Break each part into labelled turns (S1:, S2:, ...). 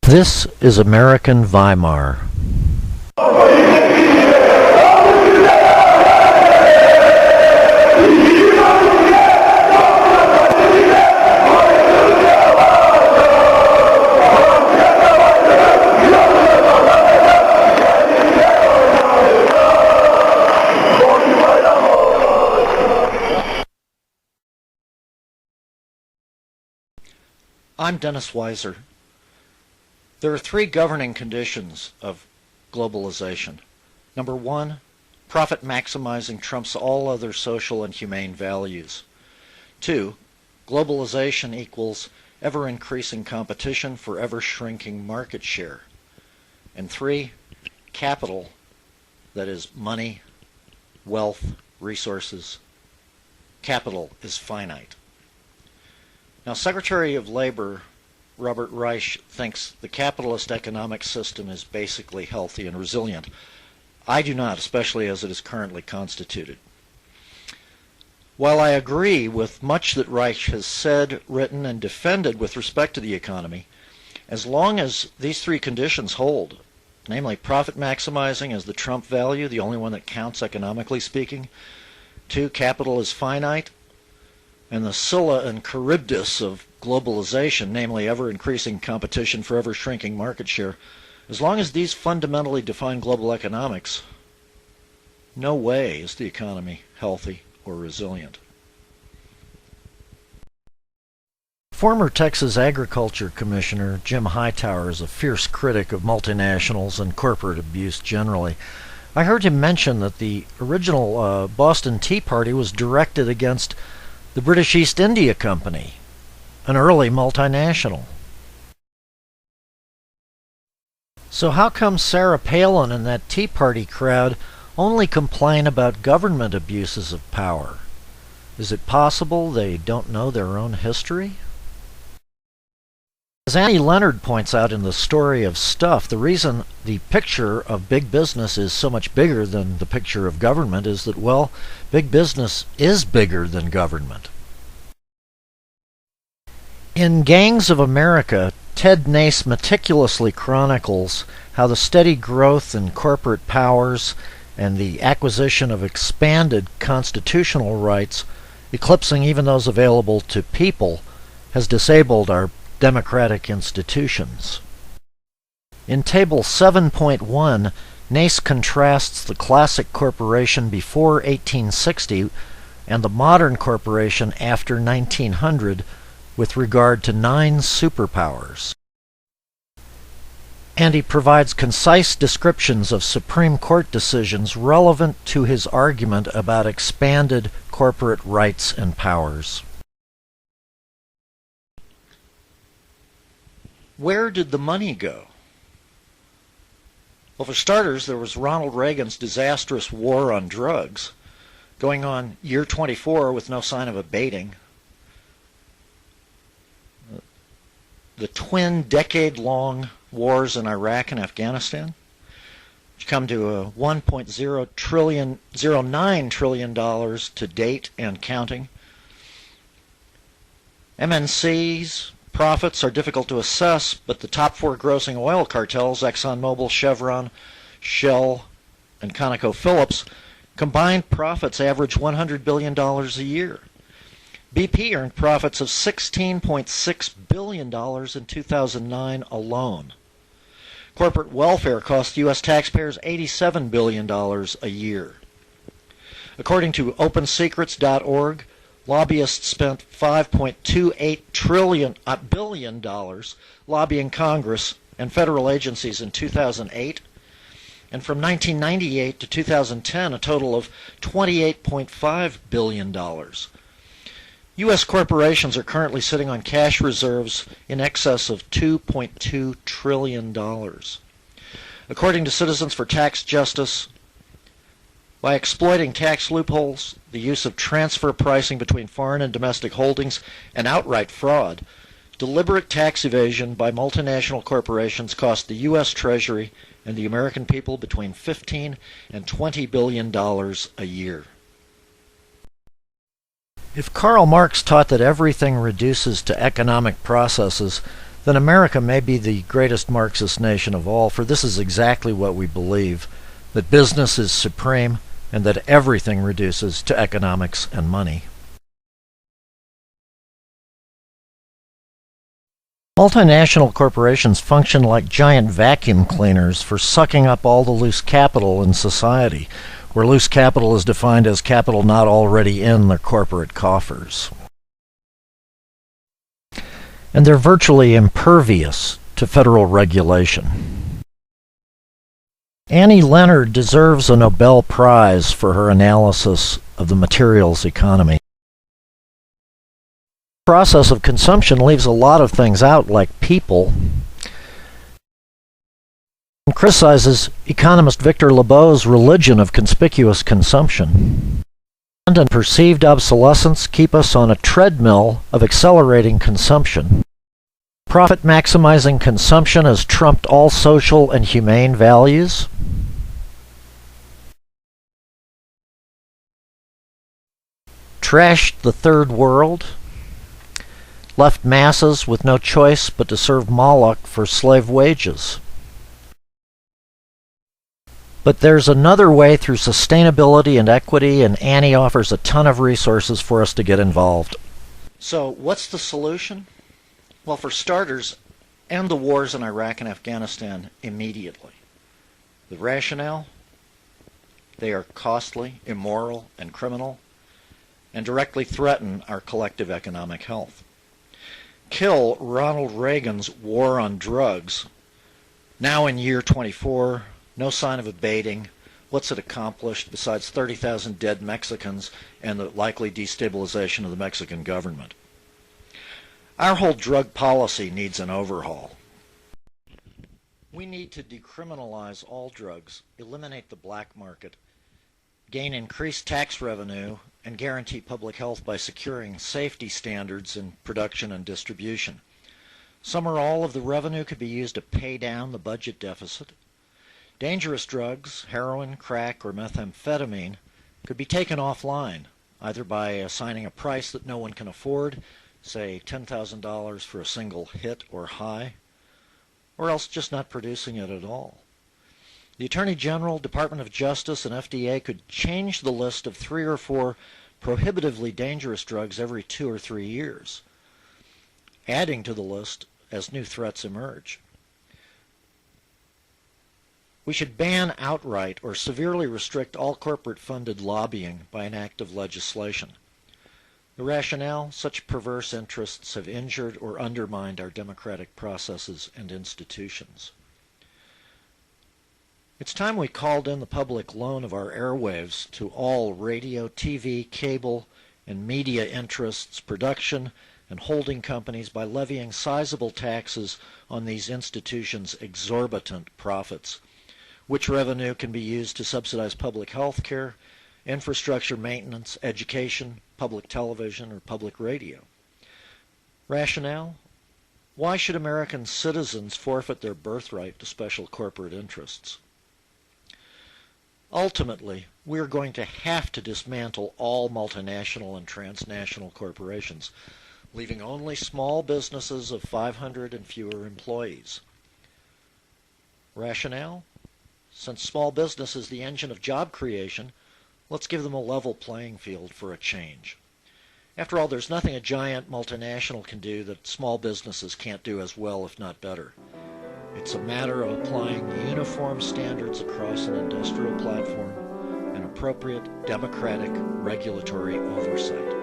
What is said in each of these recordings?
S1: This is American Weimar. I'm Dennis Weiser. There are three governing conditions of globalization. Number one, profit maximizing trumps all other social and humane values. Two, globalization equals ever-increasing competition for ever-shrinking market share. And three, capital, that is money, wealth, resources, capital is finite. Now, Secretary of Labor Robert Reich thinks the capitalist economic system is basically healthy and resilient. I do not, especially as it is currently constituted. While I agree with much that Reich has said, written, and defended with respect to the economy, as long as these three conditions hold, namely profit maximizing as the trump value, the only one that counts economically speaking, two, capital is finite, and the Scylla and Charybdis of globalization, namely ever-increasing competition for ever-shrinking market share, as long as these fundamentally define global economics, no way is the economy healthy or resilient. Former Texas Agriculture Commissioner Jim Hightower is a fierce critic of multinationals and corporate abuse generally. I heard him mention that the original Boston Tea Party was directed against the British East India Company, an early multinational. So how come Sarah Palin and that Tea Party crowd only complain about government abuses of power? Is it possible they don't know their own history? As Annie Leonard points out in The Story of Stuff, the reason the picture of big business is so much bigger than the picture of government is that, well, big business is bigger than government. In Gangs of America, Ted Nace meticulously chronicles how the steady growth in corporate powers and the acquisition of expanded constitutional rights, eclipsing even those available to people, has disabled our democratic institutions. In Table 7.1, Nace contrasts the classic corporation before 1860 and the modern corporation after 1900 with regard to 9 superpowers. And he provides concise descriptions of Supreme Court decisions relevant to his argument about expanded corporate rights and powers. Where did the money go? Well, for starters, there was Ronald Reagan's disastrous war on drugs, going on year 24 with no sign of abating. The twin decade-long wars in Iraq and Afghanistan, which come to a $1.09 trillion to date and counting. MNCs profits are difficult to assess, but the top 4 grossing oil cartels, ExxonMobil, Chevron, Shell, and ConocoPhillips, combined profits average $100 billion a year. BP earned profits of $16.6 billion in 2009 alone. Corporate welfare cost U.S. taxpayers $87 billion a year. According to OpenSecrets.org, lobbyists spent $5.28 billion lobbying Congress and federal agencies in 2008, and from 1998 to 2010, a total of $28.5 billion. U.S. corporations are currently sitting on cash reserves in excess of $2.2 trillion. According to Citizens for Tax Justice, by exploiting tax loopholes, the use of transfer pricing between foreign and domestic holdings, and outright fraud, deliberate tax evasion by multinational corporations cost the U.S. Treasury and the American people between $15 and $20 billion a year. If Karl Marx taught that everything reduces to economic processes, then America may be the greatest Marxist nation of all, for this is exactly what we believe, that business is supreme and that everything reduces to economics and money. Multinational corporations function like giant vacuum cleaners for sucking up all the loose capital in society, where loose capital is defined as capital not already in their corporate coffers. And they're virtually impervious to federal regulation. Annie Leonard deserves a Nobel Prize for her analysis of the materials economy. The process of consumption leaves a lot of things out, like people, and criticizes economist Victor Lebeau's religion of conspicuous consumption. And perceived obsolescence keep us on a treadmill of accelerating consumption. Profit-maximizing consumption has trumped all social and humane values. Trashed the third world. Left masses with no choice but to serve Moloch for slave wages. But there's another way through sustainability and equity, and Annie offers a ton of resources for us to get involved. So, what's the solution? Well, for starters, end the wars in Iraq and Afghanistan immediately. The rationale? They are costly, immoral, and criminal, and directly threaten our collective economic health. Kill Ronald Reagan's war on drugs. Now in year 24, no sign of abating. What's it accomplished besides 30,000 dead Mexicans and the likely destabilization of the Mexican government? Our whole drug policy needs an overhaul. We need to decriminalize all drugs, eliminate the black market, gain increased tax revenue, and guarantee public health by securing safety standards in production and distribution. Some or all of the revenue could be used to pay down the budget deficit. Dangerous drugs, heroin, crack, or methamphetamine, could be taken offline, either by assigning a price that no one can afford, say $10,000 for a single hit or high, or else just not producing it at all. The Attorney General, Department of Justice, and FDA could change the list of 3 or 4 prohibitively dangerous drugs every 2 or 3 years, adding to the list as new threats emerge. We should ban outright or severely restrict all corporate-funded lobbying by an act of legislation. The rationale, such perverse interests have injured or undermined our democratic processes and institutions. It's time we called in the public loan of our airwaves to all radio, TV, cable, and media interests, production, and holding companies by levying sizable taxes on these institutions' exorbitant profits, which revenue can be used to subsidize public health care, infrastructure maintenance, education, public television, or public radio. Rationale? Why should American citizens forfeit their birthright to special corporate interests? Ultimately, we are going to have to dismantle all multinational and transnational corporations, leaving only small businesses of 500 and fewer employees. Rationale? Since small business is the engine of job creation, let's give them a level playing field for a change. After all, there's nothing a giant multinational can do that small businesses can't do as well, if not better. It's a matter of applying uniform standards across an industrial platform and appropriate democratic regulatory oversight.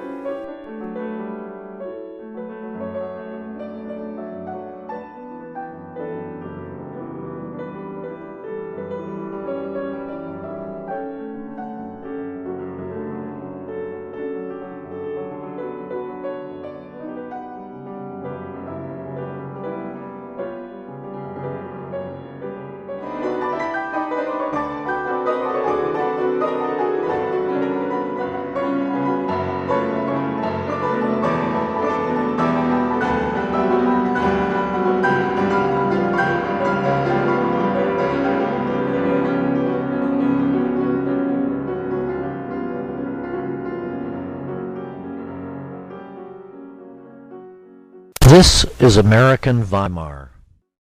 S1: This is American Weimar.